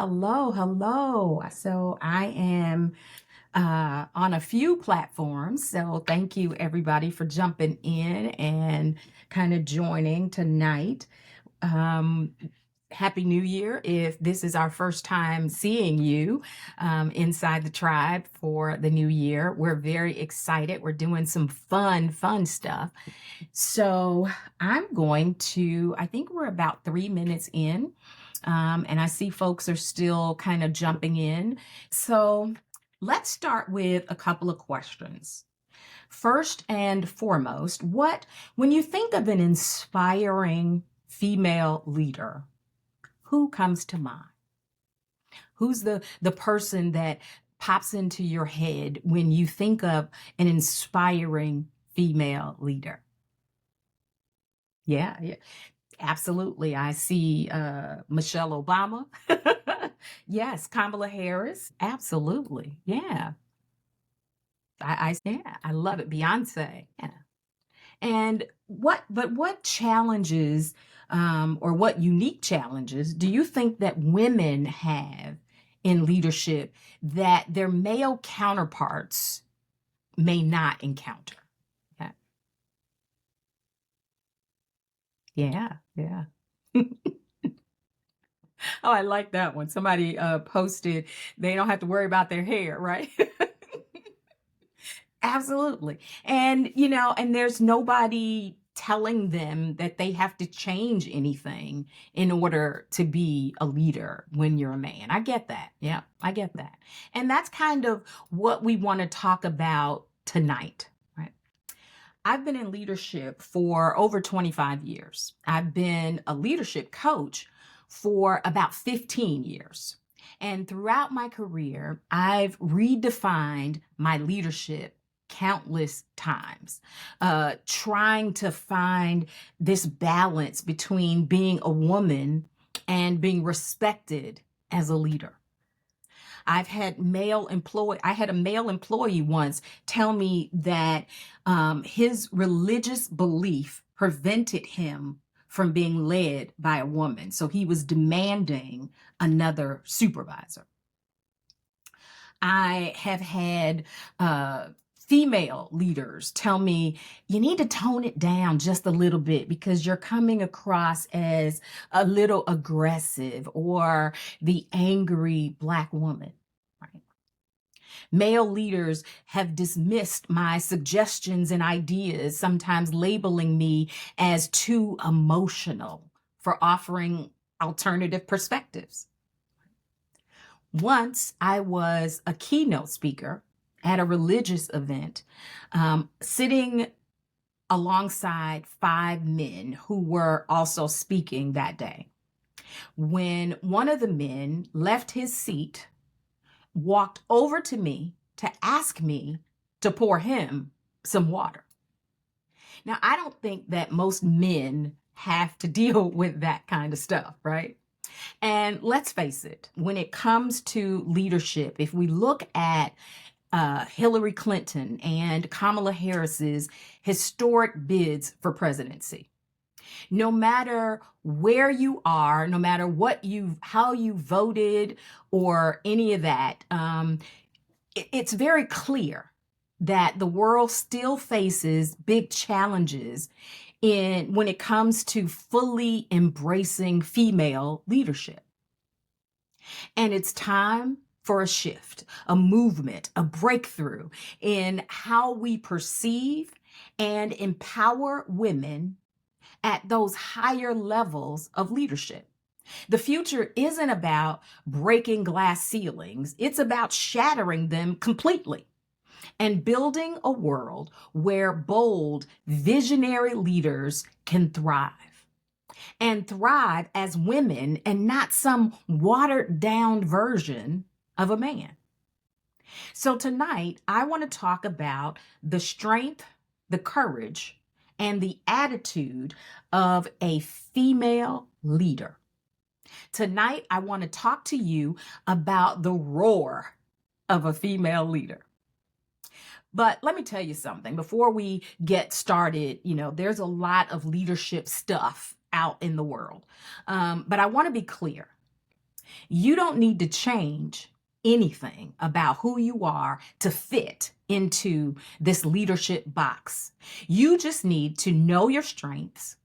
Hello, hello. So I am on a few platforms. So thank you everybody for jumping in and kind of joining tonight. Um, Happy New Year if this is our first time seeing you inside the tribe for the new year. We're very excited. We're doing some fun stuff. So I think we're about 3 minutes in, and I see folks are still kind of jumping in. So let's start with a couple of questions. First and foremost, when you think of an inspiring female leader, who comes to mind? Who's the person that pops into your head when you think of an inspiring female leader? Yeah, absolutely. I see Michelle Obama. Yes, Kamala Harris. Absolutely. Yeah. Yeah, I love it. Beyonce. Yeah. And what challenges or what unique challenges do you think that women have in leadership that their male counterparts may not encounter? Yeah. Yeah. Yeah. Oh, I like that one. Somebody posted they don't have to worry about their hair, right? Absolutely. And there's nobody telling them that they have to change anything in order to be a leader when you're a man. I get that. Yeah, I get that. And that's kind of what we want to talk about tonight, right? I've been in leadership for over 25 years. I've been a leadership coach for about 15 years. And throughout my career, I've redefined my leadership countless times, trying to find this balance between being a woman and being respected as a leader. I had a male employee once tell me that his religious belief prevented him from being led by a woman. So he was demanding another supervisor. I have had female leaders tell me, you need to tone it down just a little bit because you're coming across as a little aggressive or the angry Black woman. Right? Male leaders have dismissed my suggestions and ideas, sometimes labeling me as too emotional for offering alternative perspectives. Once I was a keynote speaker at a religious event, sitting alongside 5 men who were also speaking that day. When one of the men left his seat, walked over to me to ask me to pour him some water. Now, I don't think that most men have to deal with that kind of stuff, right? And let's face it, when it comes to leadership, if we look at Hillary Clinton and Kamala Harris's historic bids for presidency, no matter where you are, no matter how you voted or any of that, it's very clear that the world still faces big challenges when it comes to fully embracing female leadership. And it's time for a shift, a movement, a breakthrough in how we perceive and empower women at those higher levels of leadership. The future isn't about breaking glass ceilings. It's about shattering them completely and building a world where bold, visionary leaders can thrive and thrive as women and not some watered down version of a man. So tonight, I want to talk about the strength, the courage, and the attitude of a female leader. Tonight, I want to talk to you about the roar of a female leader. But let me tell you something before we get started. There's a lot of leadership stuff out in the world. But I want to be clear. You don't need to change anything about who you are to fit into this leadership box. You just need to know your strengths.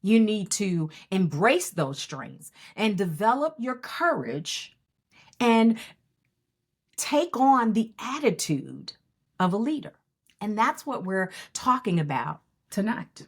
You need to embrace those strengths and develop your courage and take on the attitude of a leader. And that's what we're talking about tonight.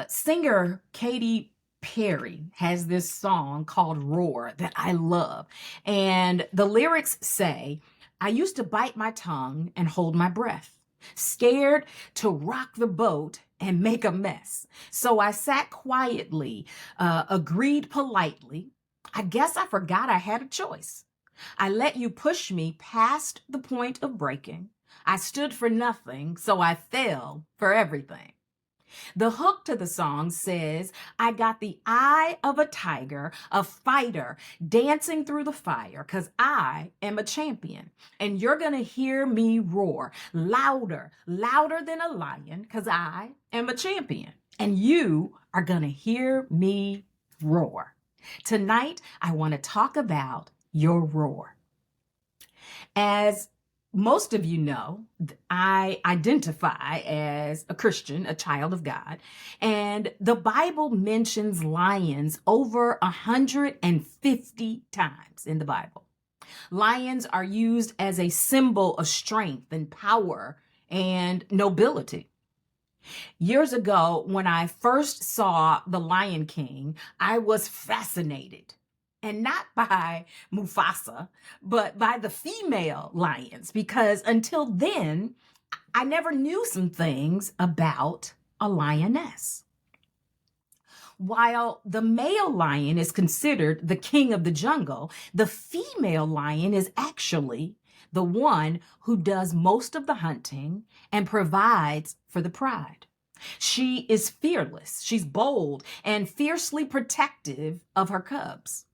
Singer Katy Perry has this song called Roar that I love. And the lyrics say, I used to bite my tongue and hold my breath, scared to rock the boat and make a mess. So I sat quietly, agreed politely. I guess I forgot I had a choice. I let you push me past the point of breaking. I stood for nothing, so I fell for everything. The hook to the song says, I got the eye of a tiger, a fighter, dancing through the fire, because I am a champion. And you're going to hear me roar louder, louder than a lion, because I am a champion. And you are going to hear me roar. Tonight, I want to talk about your roar. As most of you know, I identify as a Christian, a child of God, and the Bible mentions lions over 150 times in the Bible. Lions are used as a symbol of strength and power and nobility. Years ago, when I first saw The Lion King, I was fascinated. And not by Mufasa, but by the female lions, because until then, I never knew some things about a lioness. While the male lion is considered the king of the jungle, the female lion is actually the one who does most of the hunting and provides for the pride. She is fearless, she's bold, and fiercely protective of her cubs.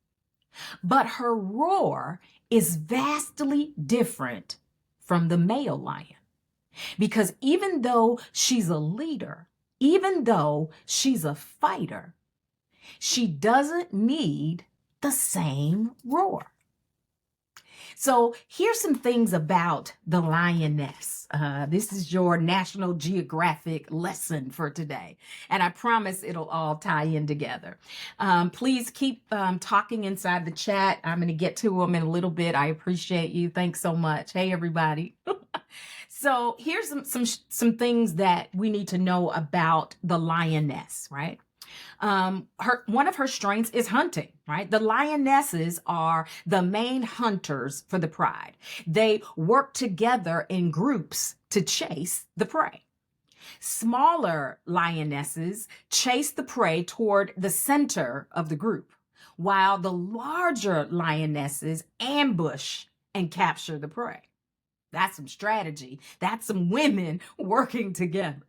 But her roar is vastly different from the male lion. Because even though she's a leader, even though she's a fighter, she doesn't need the same roar. So here's some things about the lioness. This is your National Geographic lesson for today. And I promise it'll all tie in together. Please keep talking inside the chat. I'm going to get to them in a little bit. I appreciate you. Thanks so much. Hey, everybody. So here's some things that we need to know about the lioness, right? One of her strengths is hunting, right? The lionesses are the main hunters for the pride. They work together in groups to chase the prey. Smaller lionesses chase the prey toward the center of the group, while the larger lionesses ambush and capture the prey. That's some strategy. That's some women working together.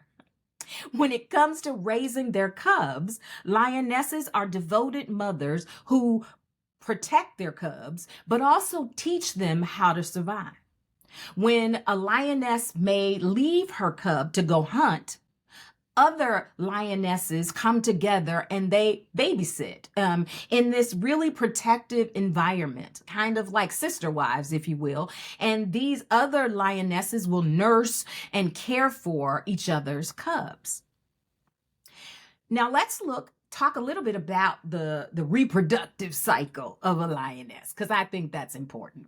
When it comes to raising their cubs, lionesses are devoted mothers who protect their cubs, but also teach them how to survive. When a lioness may leave her cub to go hunt, other lionesses come together and they babysit in this really protective environment, kind of like sister wives, if you will. And these other lionesses will nurse and care for each other's cubs. Now let's talk a little bit about the reproductive cycle of a lioness, because I think that's important.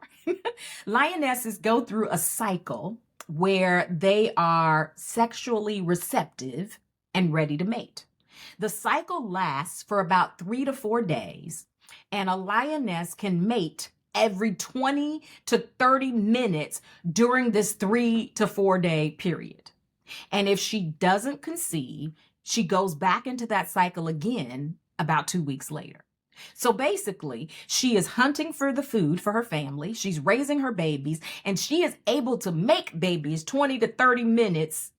Lionesses go through a cycle where they are sexually receptive and ready to mate. The cycle lasts for about 3 to 4 days, and a lioness can mate every 20 to 30 minutes during this 3 to 4 day period. And if she doesn't conceive, she goes back into that cycle again about 2 weeks later. So basically, she is hunting for the food for her family. She's raising her babies, and she is able to make babies 20 to 30 minutes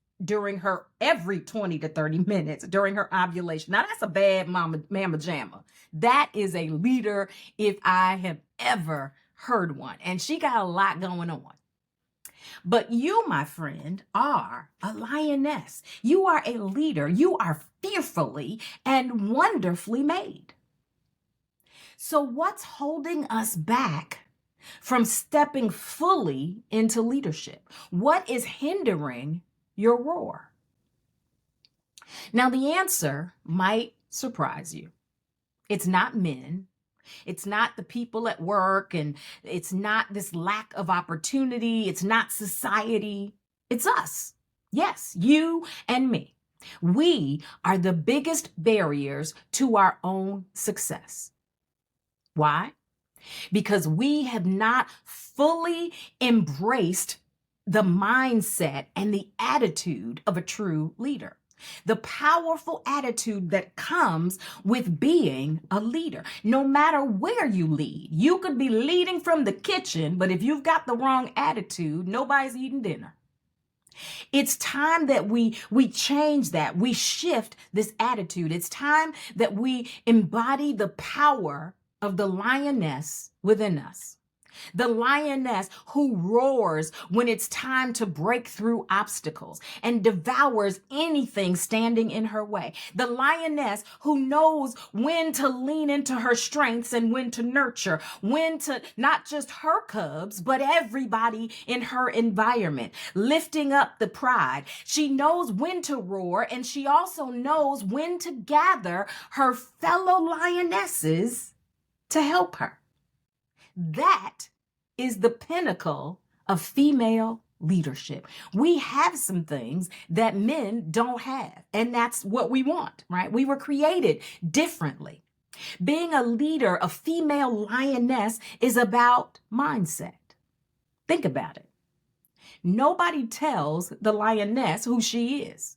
every 20 to 30 minutes during her ovulation. Now that's a bad mama jamma. That is a leader if I have ever heard one. And she got a lot going on. But you, my friend, are a lioness. You are a leader. You are fearfully and wonderfully made. So what's holding us back from stepping fully into leadership? What is hindering your roar? Now, the answer might surprise you. It's not men. It's not the people at work, and it's not this lack of opportunity. It's not society. It's us. Yes, you and me. We are the biggest barriers to our own success. Why? Because we have not fully embraced the mindset and the attitude of a true leader. The powerful attitude that comes with being a leader. No matter where you lead, you could be leading from the kitchen, but if you've got the wrong attitude, nobody's eating dinner. It's time that we change that. We shift this attitude. It's time that we embody the power of the lioness within us. The lioness who roars when it's time to break through obstacles and devours anything standing in her way. The lioness who knows when to lean into her strengths and when to nurture, when to not just her cubs, but everybody in her environment, lifting up the pride. She knows when to roar, and she also knows when to gather her fellow lionesses to help her. That is the pinnacle of female leadership. We have some things that men don't have, and that's what we want, right? We were created differently. Being a leader, a female lioness, is about mindset. Think about it. Nobody tells the lioness who she is.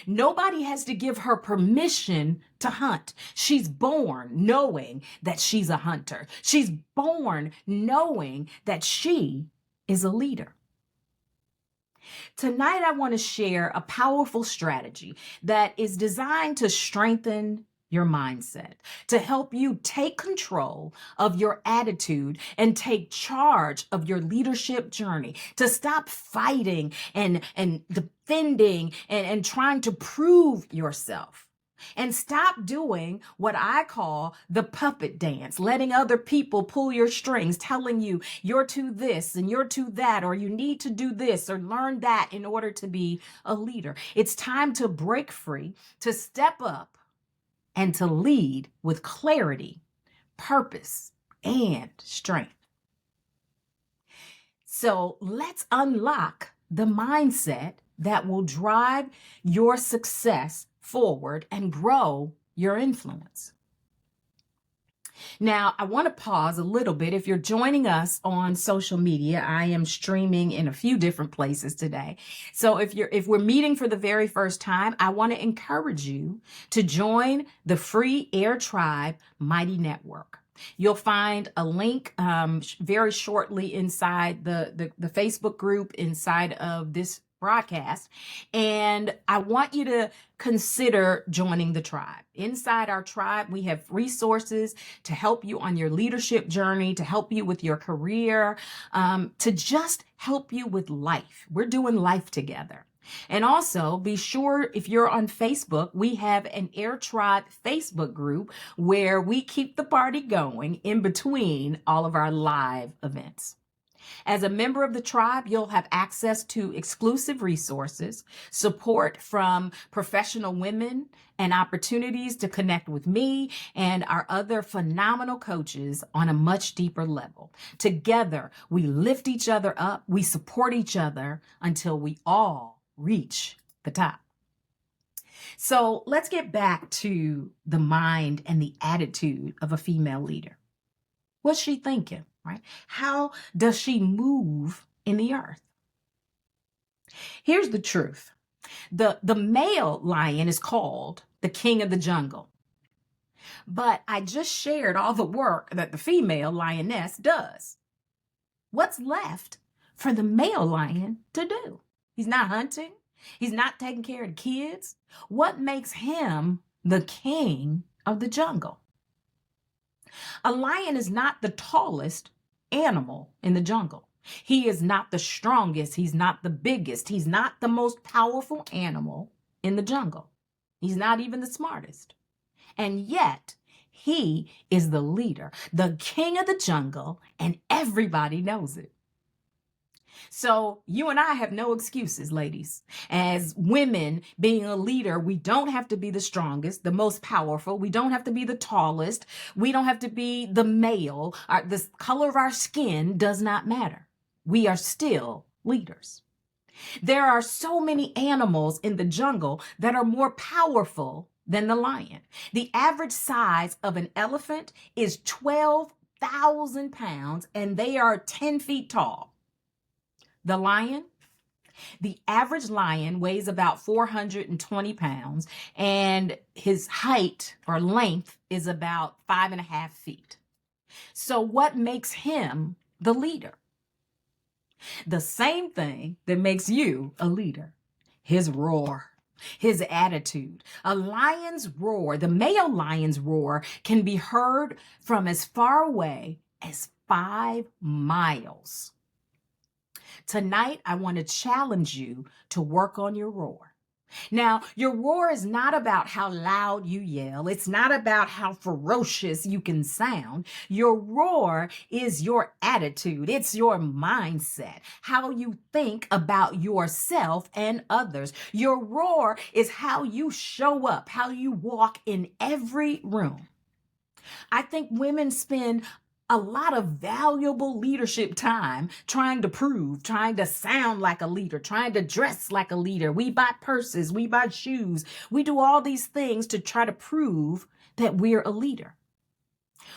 Nobody has to give her permission to hunt. She's born knowing that she's a hunter. She's born knowing that she is a leader. Tonight, I want to share a powerful strategy that is designed to strengthen your mindset, to help you take control of your attitude and take charge of your leadership journey, to stop fighting and defending and trying to prove yourself. And stop doing what I call the puppet dance, letting other people pull your strings, telling you you're to this and you're to that, or you need to do this or learn that in order to be a leader. It's time to break free, to step up, and to lead with clarity, purpose, and strength. So let's unlock the mindset that will drive your success forward and grow your influence. Now, I want to pause a little bit. If you're joining us on social media, I am streaming in a few different places today. So if we're meeting for the very first time, I want to encourage you to join the free Air Tribe Mighty Network. You'll find a link very shortly inside the Facebook group inside of this broadcast. And I want you to consider joining the tribe. Inside our tribe, we have resources to help you on your leadership journey, to help you with your career, to just help you with life. We're doing life together. And also be sure, if you're on Facebook, we have an Air Tribe Facebook group where we keep the party going in between all of our live events. As a member of the tribe, you'll have access to exclusive resources, support from professional women, and opportunities to connect with me and our other phenomenal coaches on a much deeper level. Together, we lift each other up, we support each other until we all reach the top. So let's get back to the mind and the attitude of a female leader. What's she thinking, right? How does she move in the earth? Here's the truth. The male lion is called the king of the jungle. But I just shared all the work that the female lioness does. What's left for the male lion to do? He's not hunting. He's not taking care of the kids. What makes him the king of the jungle? A lion is not the tallest animal in the jungle. He is not the strongest. He's not the biggest. He's not the most powerful animal in the jungle. He's not even the smartest. And yet, He is the leader, the king of the jungle, and everybody knows it. So you and I have no excuses, ladies. As women, being a leader, we don't have to be the strongest, the most powerful. We don't have to be the tallest. We don't have to be the male. The color of our skin does not matter. We are still leaders. There are so many animals in the jungle that are more powerful than the lion. The average size of an elephant is 12,000 pounds, and they are 10 feet tall. The lion, the average lion weighs about 420 pounds, and his height or length is about 5.5 feet. So what makes him the leader? The same thing that makes you a leader: his roar, his attitude. A lion's roar, the male lion's roar, can be heard from as far away as 5 miles. Tonight, I want to challenge you to work on your roar. Now, your roar is not about how loud you yell. It's not about how ferocious you can sound. Your roar is your attitude. It's your mindset, how you think about yourself and others. Your roar is how you show up, how you walk in every room. I think women spend a lot of valuable leadership time trying to prove, trying to sound like a leader, trying to dress like a leader. We buy purses, we buy shoes. We do all these things to try to prove that we're a leader.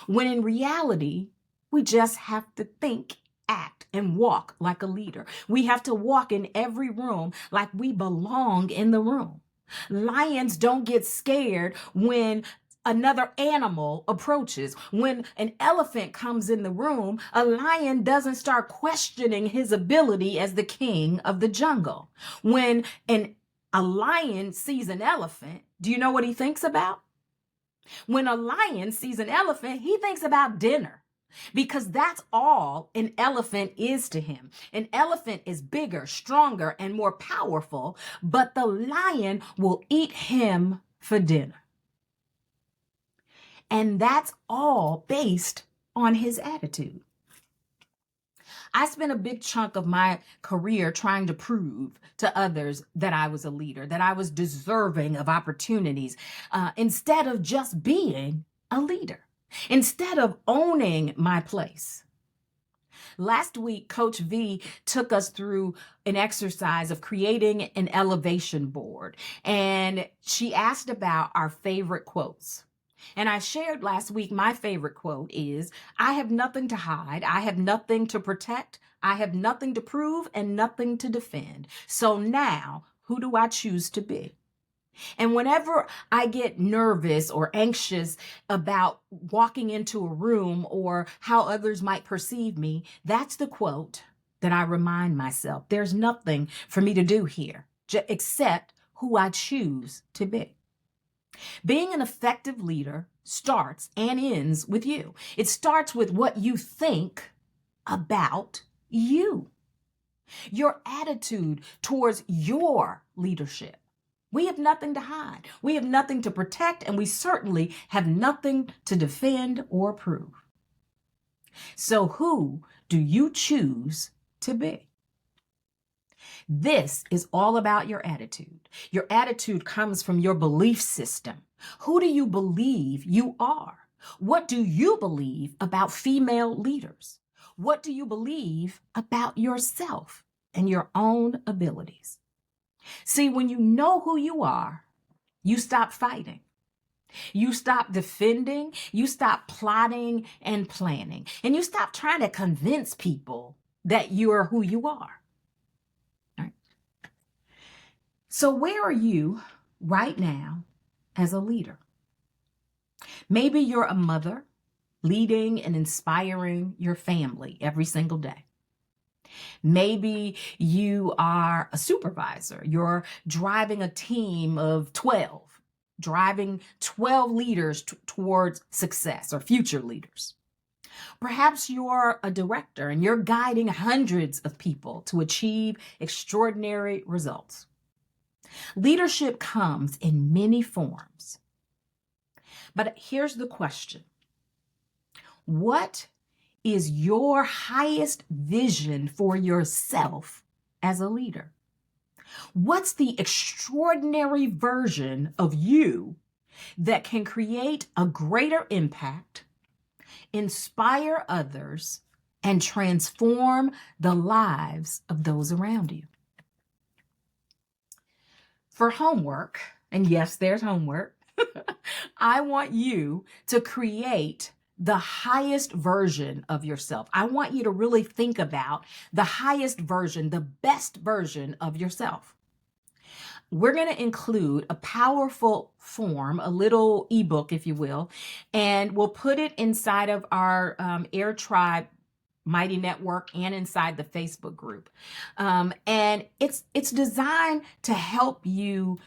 When in reality, we just have to think, act, and walk like a leader. We have to walk in every room like we belong in the room. Lions don't get scared when another animal approaches. When an elephant comes in the room, a lion doesn't start questioning his ability as the king of the jungle. When a lion sees an elephant, do you know what he thinks about? When a lion sees an elephant, he thinks about dinner, because that's all an elephant is to him. An elephant is bigger, stronger, and more powerful, but the lion will eat him for dinner. And that's all based on his attitude. I spent a big chunk of my career trying to prove to others that I was a leader, that I was deserving of opportunities, instead of just being a leader, instead of owning my place. Last week, Coach V took us through an exercise of creating an elevation board, and she asked about our favorite quotes. And I shared last week my favorite quote is, "I have nothing to hide. I have nothing to protect. I have nothing to prove and nothing to defend. So now, who do I choose to be?" And whenever I get nervous or anxious about walking into a room or how others might perceive me, that's the quote that I remind myself. There's nothing for me to do here except who I choose to be. Being an effective leader starts and ends with you. It starts with what you think about you, your attitude towards your leadership. We have nothing to hide. We have nothing to protect, and we certainly have nothing to defend or prove. So who do you choose to be? This is all about your attitude. Your attitude comes from your belief system. Who do you believe you are? What do you believe about female leaders? What do you believe about yourself and your own abilities? See, when you know who you are, you stop fighting. You stop defending. You stop plotting and planning. And you stop trying to convince people that you are who you are. Right? So where are you right now as a leader? Maybe you're a mother leading and inspiring your family every single day. Maybe you are a supervisor. You're driving a team of 12, driving 12 leaders towards success or future leaders. Perhaps you're a director and you're guiding hundreds of people to achieve extraordinary results. Leadership comes in many forms, But here's the question. What is your highest vision for yourself as a leader? What's the extraordinary version of you that can create a greater impact, inspire others, and transform the lives of those around you? For homework, and yes, there's homework, I want you to create the highest version of yourself. I want you to really think about the highest version, the best version of yourself. We're going to include a powerful form, a little ebook, if you will, and we'll put it inside of our Air Tribe Mighty Network and inside the Facebook group. And it's designed to help you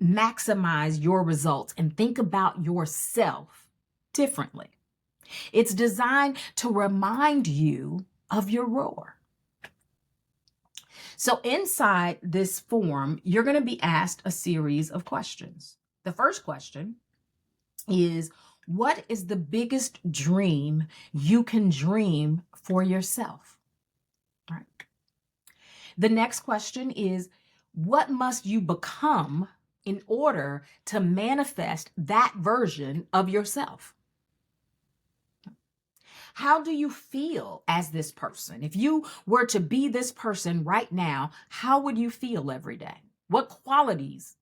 maximize your results and think about yourself differently. It's designed to remind you of your roar. So inside this form, you're going to be asked a series of questions. The first question is, what is the biggest dream you can dream for yourself? Right. The next question is, what must you become in order to manifest that version of yourself? How do you feel as this person? If you were to be this person right now, how would you feel every day? What qualities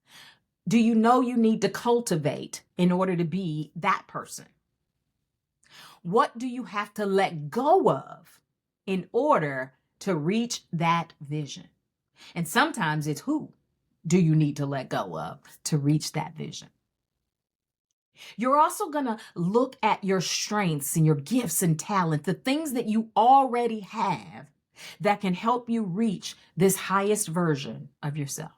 do you know you need to cultivate in order to be that person? What do you have to let go of in order to reach that vision? And sometimes it's who do you need to let go of to reach that vision? You're also going to look at your strengths and your gifts and talents, the things that you already have that can help you reach this highest version of yourself.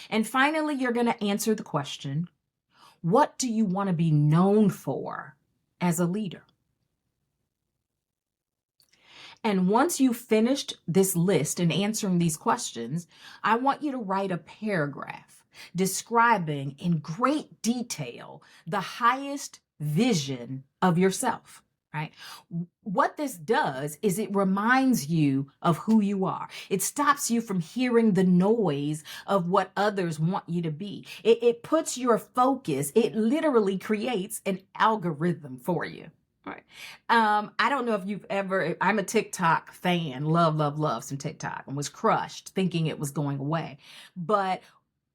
And finally, you're going to answer the question, what do you want to be known for as a leader? And once you've finished this list and answering these questions, I want you to write a paragraph describing in great detail the highest vision of yourself, right? What this does is it reminds you of who you are. It stops you from hearing the noise of what others want you to be. It puts your focus, it literally creates an algorithm for you. Right. I don't know if you've ever, I'm a TikTok fan, love some TikTok, and was crushed thinking it was going away. But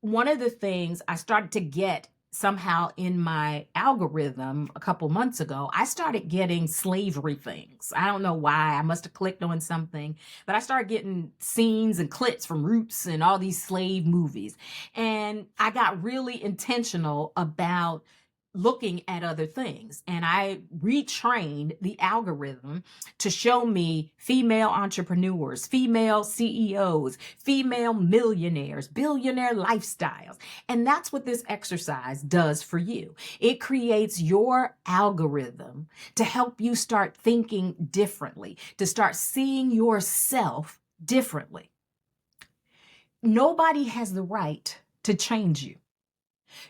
one of the things I started to get somehow in my algorithm a couple months ago, I started getting slavery things. I don't know why. I must have clicked on something, but I started getting scenes and clips from Roots and all these slave movies. And I got really intentional about looking at other things. And I retrained the algorithm to show me female entrepreneurs, female CEOs, female millionaires, billionaire lifestyles. And that's what this exercise does for you. It creates your algorithm to help you start thinking differently, to start seeing yourself differently. Nobody has the right to change you.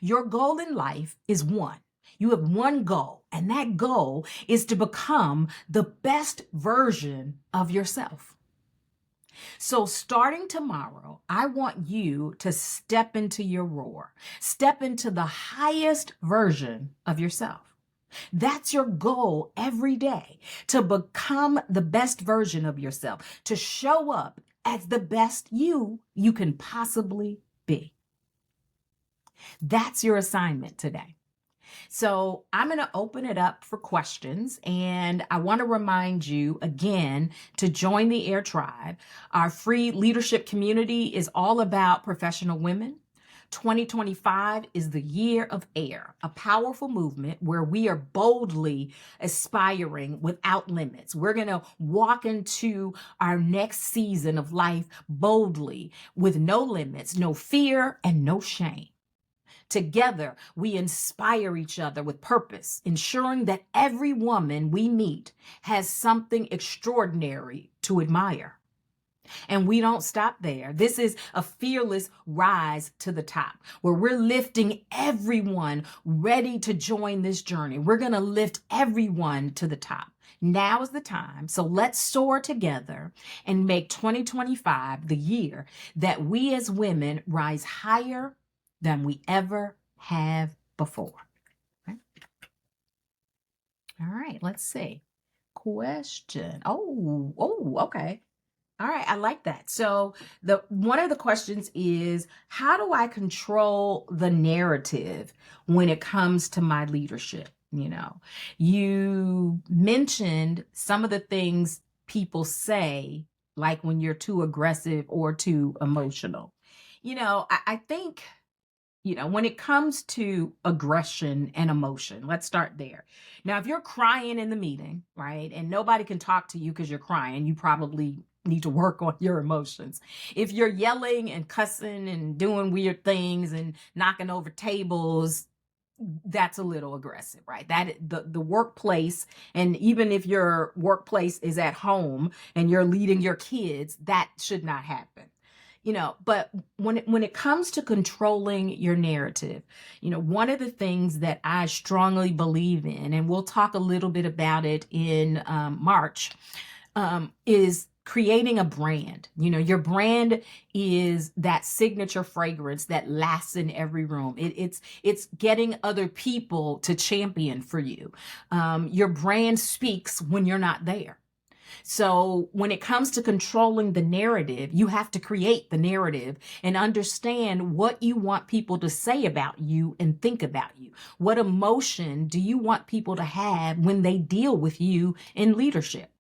Your goal in life is one. You have one goal, and that goal is to become the best version of yourself. So starting tomorrow, I want you to step into your roar, step into the highest version of yourself. That's your goal every day, to become the best version of yourself, to show up as the best you can possibly be. That's your assignment today. So I'm going to open it up for questions, and I want to remind you again to join the Air Tribe. Our free leadership community is all about professional women. 2025 is the year of AIR, a powerful movement where we are boldly aspiring without limits. We're going to walk into our next season of life boldly with no limits, no fear, and no shame. Together, we inspire each other with purpose, ensuring that every woman we meet has something extraordinary to admire. And we don't stop there. This is a fearless rise to the top where we're lifting everyone ready to join this journey. We're going to lift everyone to the top. Now is the time. So let's soar together and make 2025 the year that we as women rise higher than we ever have before. Okay. All right, let's see. Question. Okay. All right, I like that. So the one of the questions is, how do I control the narrative when it comes to my leadership? You mentioned some of the things people say, like when you're too aggressive or too emotional. I think when it comes to aggression and emotion, let's start there. Now, if you're crying in the meeting, right, and nobody can talk to you because you're crying, you probably need to work on your emotions. If you're yelling and cussing and doing weird things and knocking over tables, that's a little aggressive, right? That the workplace, and even if your workplace is at home and you're leading your kids, that should not happen. But when it comes to controlling your narrative, one of the things that I strongly believe in, and we'll talk a little bit about it in March, is creating a brand. Your brand is that signature fragrance that lasts in every room. It's getting other people to champion for you. Your brand speaks when you're not there. So when it comes to controlling the narrative, you have to create the narrative and understand what you want people to say about you and think about you. What emotion do you want people to have when they deal with you in leadership?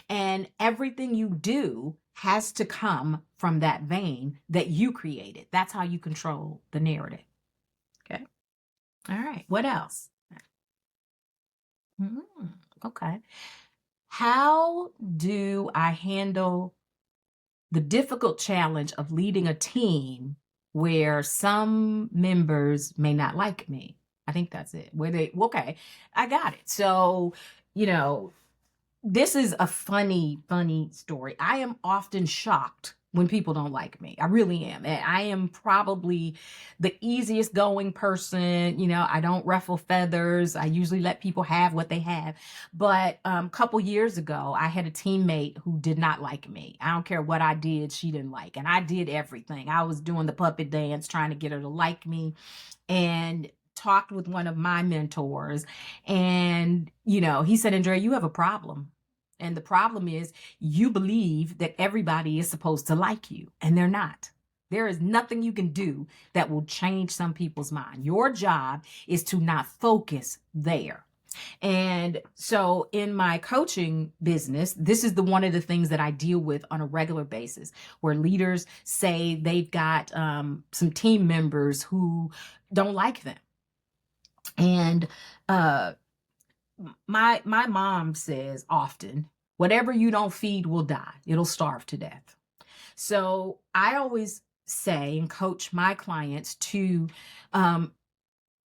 And everything you do has to come from that vein that you created. That's how you control the narrative. Okay. All right. What else? Okay. How do I handle the difficult challenge of leading a team where some members may not like me? I think that's it. Okay, I got it. So, this is a funny story. I am often shocked when people don't like me. I really am. And I am probably the easiest going person. I don't ruffle feathers. I usually let people have what they have. But a couple years ago, I had a teammate who did not like me. I don't care what I did, she didn't like. And I did everything. I was doing the puppet dance, trying to get her to like me. And talked with one of my mentors, and he said, Andrea, you have a problem. And the problem is you believe that everybody is supposed to like you, and they're not. There is nothing you can do that will change some people's mind. Your job is to not focus there. And so in my coaching business, this is one of the things that I deal with on a regular basis, where leaders say they've got some team members who don't like them. And my mom says often, whatever you don't feed will die. It'll starve to death. So I always say and coach my clients to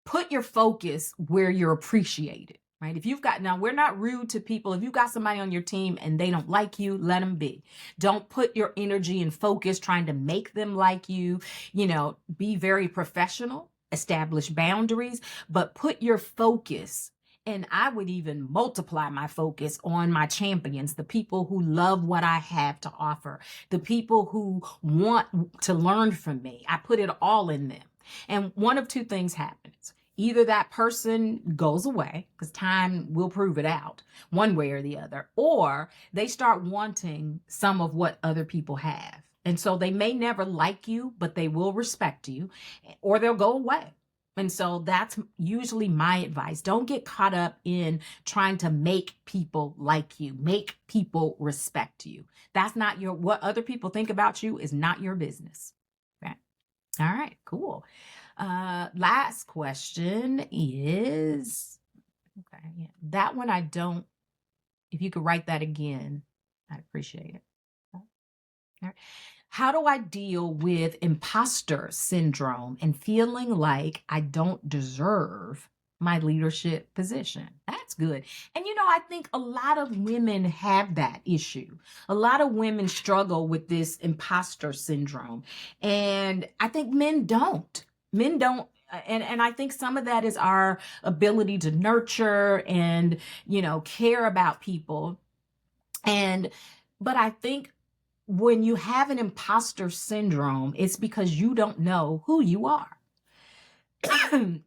put your focus where you're appreciated, right? Now we're not rude to people. If you've got somebody on your team and they don't like you, let them be. Don't put your energy and focus trying to make them like you. Be very professional, establish boundaries, but put your focus. And I would even multiply my focus on my champions, the people who love what I have to offer, the people who want to learn from me. I put it all in them. And one of two things happens. Either that person goes away, because time will prove it out one way or the other, or they start wanting some of what other people have. And so they may never like you, but they will respect you, or they'll go away. And so that's usually my advice. Don't get caught up in trying to make people like you, make people respect you. That's not what other people think about you is not your business. Okay. All right, cool. Last question is, okay, yeah, that one I don't, if you could write that again, I'd appreciate it. All right. How do I deal with imposter syndrome and feeling like I don't deserve my leadership position. That's good. And I think a lot of women have that issue. A lot of women struggle with this imposter syndrome. And I think men don't. Men don't. And I think some of that is our ability to nurture and, care about people. But I think when you have an imposter syndrome, it's because you don't know who you are.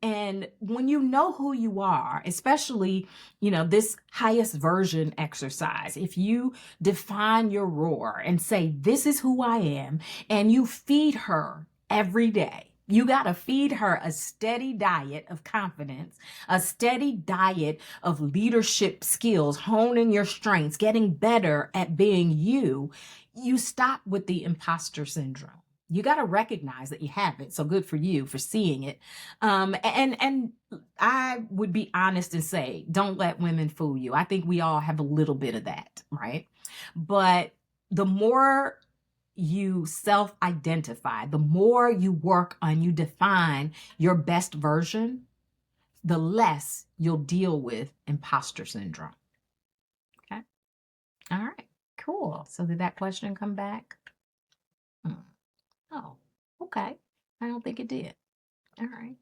And when you know who you are, especially, this highest version exercise, if you define your roar and say, this is who I am, and you feed her every day, you got to feed her a steady diet of confidence, a steady diet of leadership skills, honing your strengths, getting better at being you. You stop with the imposter syndrome. You got to recognize that you have it. So good for you for seeing it. And I would be honest and say, don't let women fool you. I think we all have a little bit of that, right? But the more you self-identify, the more you work on, you define your best version, the less you'll deal with imposter syndrome. Okay. All right. Cool. So did that question come back? Oh, okay. I don't think it did. All right.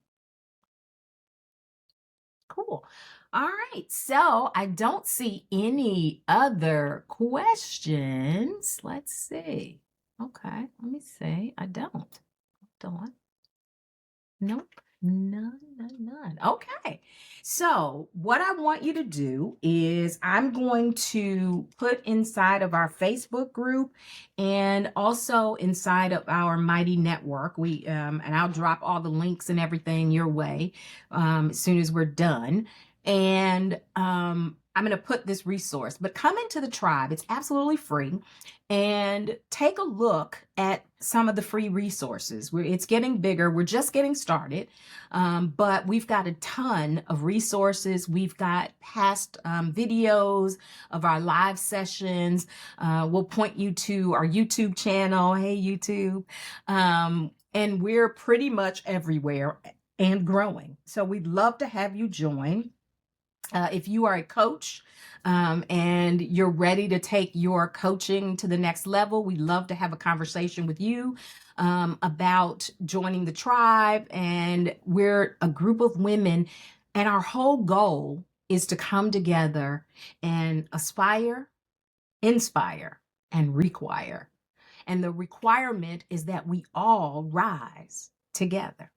Cool. All right. So I don't see any other questions. Let's see. Okay. Let me see. I don't. Hold on. Nope. None. Okay. So what I want you to do is I'm going to put inside of our Facebook group and also inside of our Mighty Network. And I'll drop all the links and everything your way as soon as we're done. And I'm going to put this resource, but come into the tribe. It's absolutely free. And take a look at some of the free resources. It's getting bigger. We're just getting started, but we've got a ton of resources. We've got past videos of our live sessions. We'll point you to our YouTube channel. Hey, YouTube. And we're pretty much everywhere and growing. So we'd love to have you join. If you are a coach and you're ready to take your coaching to the next level, we'd love to have a conversation with you about joining the tribe. And we're a group of women, and our whole goal is to come together and aspire, inspire, and require. And the requirement is that we all rise together.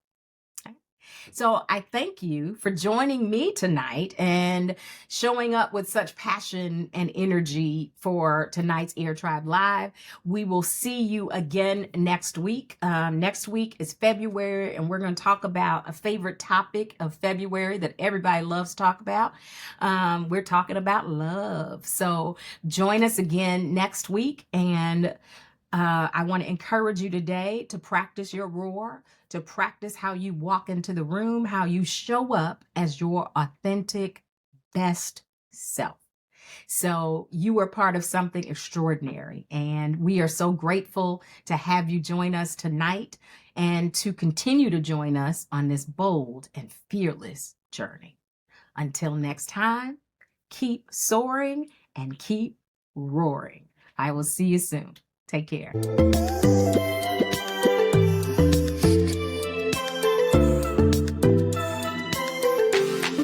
So I thank you for joining me tonight and showing up with such passion and energy for tonight's Air Tribe Live. We will see you again next week. Next week is February, and we're going to talk about a favorite topic of February that everybody loves to talk about. We're talking about love. So join us again next week, and I want to encourage you today to practice your roar, to practice how you walk into the room, how you show up as your authentic best self. So you are part of something extraordinary, and we are so grateful to have you join us tonight and to continue to join us on this bold and fearless journey. Until next time, keep soaring and keep roaring. I will see you soon. Take care.